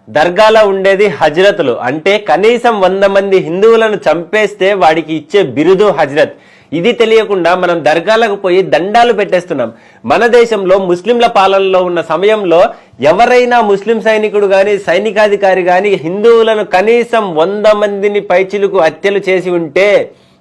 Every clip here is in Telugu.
దర్గాలో ఉండేది హజ్రతులు, అంటే కనీసం 100 మంది హిందువులను చంపేస్తే వాడికి ఇచ్చే బిరుదు హజ్రత్. ఇది తెలియకుండా మనం దర్గాలకు పోయి దండాలు పెట్టేస్తున్నాం. మన దేశంలో ముస్లింల పాలనలో ఉన్న సమయంలో ఎవరైనా ముస్లిం సైనికుడు గాని సైనికాధికారి గాని హిందువులను కనీసం 100 మందిని పైచిలుకు హత్యలు చేసి ఉంటే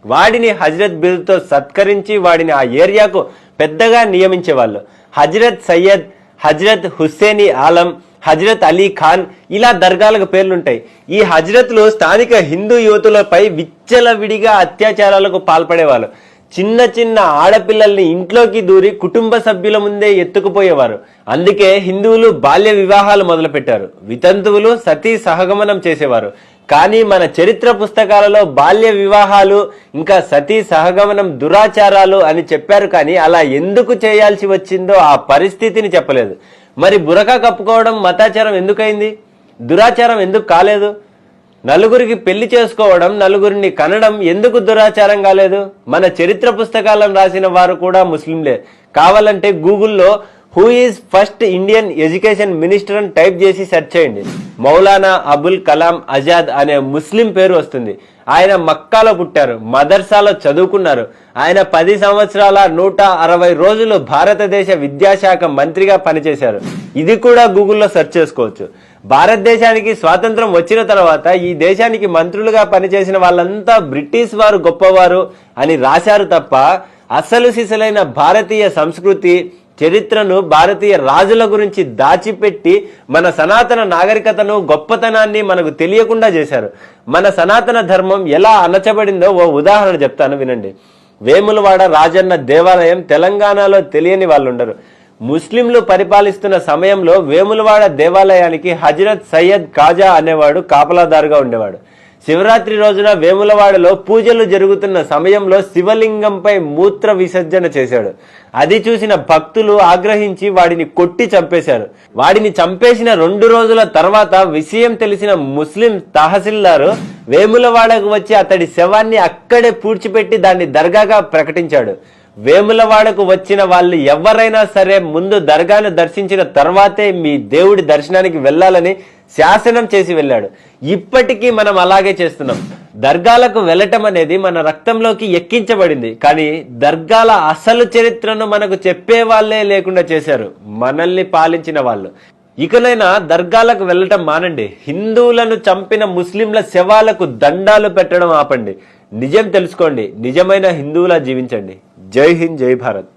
వాడిని హజ్రత్ బిరుదుతో సత్కరించి వాడిని ఆ ఏరియాకు పెద్దగా నియమించేవాళ్ళు. హజ్రత్ సయ్యద్, హజ్రత్ హుస్సేని ఆలం, హజ్రత్ అలీ ఖాన్, ఇలా దర్గాలకు పేర్లుంటాయి. ఈ హజ్రత్లు స్థానిక హిందూ యువతులపై విచ్చలవిడిగా అత్యాచారాలకు పాల్పడేవాళ్ళు. చిన్న చిన్న ఆడపిల్లల్ని ఇంట్లోకి దూరి కుటుంబ సభ్యుల ముందే ఎత్తుకుపోయేవారు. అందుకే హిందువులు బాల్య వివాహాలు మొదలుపెట్టారు. వితంతువులు సతీ సహగమనం చేసేవారు. కానీ మన చరిత్ర పుస్తకాలలో బాల్య వివాహాలు ఇంకా సతీ సహగమనం దురాచారాలు అని చెప్పారు, కానీ అలా ఎందుకు చేయాల్సి వచ్చిందో ఆ పరిస్థితిని చెప్పలేదు. మరి బురకా కప్పుకోవడం మతాచారం ఎందుకైంది? దురాచారం ఎందుకు కాలేదు? నలుగురికి పెళ్లి చేసుకోవడం, నలుగురిని కనడం ఎందుకు దురాచారం కాలేదు? మన చరిత్ర పుస్తకాలను రాసిన వారు కూడా ముస్లింలే. కావాలంటే గూగుల్లో who is first Indian education minister అని టైప్ చేసి సెర్చ్ చేయండి. మౌలానా అబుల్ కలాం ఆజాద్ అనే ముస్లిం పేరు వస్తుంది. ఆయన మక్కాలో పుట్టారు, మదర్సాలో చదువుకున్నారు. ఆయన 10 సంవత్సరాల 160 రోజులు భారతదేశ విద్యాశాఖ మంత్రిగా పనిచేశారు. ఇది కూడా గూగుల్లో సెర్చ్ చేసుకోవచ్చు. భారతదేశానికి స్వాతంత్రం వచ్చిన తర్వాత ఈ దేశానికి మంత్రులుగా పనిచేసిన వాళ్ళంతా బ్రిటిష్ వారు గొప్పవారు అని రాశారు తప్ప అసలు సిసలైన భారతీయ సంస్కృతి చరిత్రను భారతీయ రాజుల గురించి దాచిపెట్టి మన సనాతన నాగరికతను గొప్పతనాన్ని మనకు తెలియకుండా చేశారు. మన సనాతన ధర్మం ఎలా అణచబడిందో ఓ ఉదాహరణ చెప్తాను, వినండి. వేములవాడ రాజన్న దేవాలయం తెలంగాణలో తెలియని వాళ్ళు ఉండరు. ముస్లింలు పరిపాలిస్తున్న సమయంలో వేములవాడ దేవాలయానికి హజ్రత్ సయ్యద్ ఖాజా అనేవాడు కాపలాదారుగా ఉండేవాడు. శివరాత్రి రోజున వేములవాడలో పూజలు జరుగుతున్న సమయంలో శివలింగంపై మూత్ర విసర్జన చేశాడు. అది చూసిన భక్తులు ఆగ్రహించి వాడిని కొట్టి చంపేశారు. వాడిని చంపేసిన 2 రోజుల తర్వాత విషయం తెలిసిన ముస్లిం తహసీల్దారు వేములవాడకు వచ్చి అతడి శవాన్ని అక్కడే పూడ్చిపెట్టి దాన్ని దర్గాగా ప్రకటించాడు. వేములవాడకు వచ్చిన వాళ్ళు ఎవరైనా సరే ముందు దర్గాను దర్శించిన తర్వాతే మీ దేవుడి దర్శనానికి వెళ్ళాలని శాసనం చేసి వెళ్ళాడు. ఇప్పటికీ మనం అలాగే చేస్తున్నాం. దర్గాలకు వెళ్ళటం అనేది మన రక్తంలోకి ఎక్కించబడింది. కానీ దర్గాల అసలు చరిత్రను మనకు చెప్పే వాళ్ళే లేకుండా చేశారు మనల్ని పాలించిన వాళ్ళు. ఇకనైనా దర్గాలకు వెళ్ళటం మానండి. హిందువులను చంపిన ముస్లింల శవాలకు దండాలు పెట్టడం ఆపండి. నిజం తెలుసుకోండి, నిజమైన హిందువులా జీవించండి. జై హింద్, జై భారత్.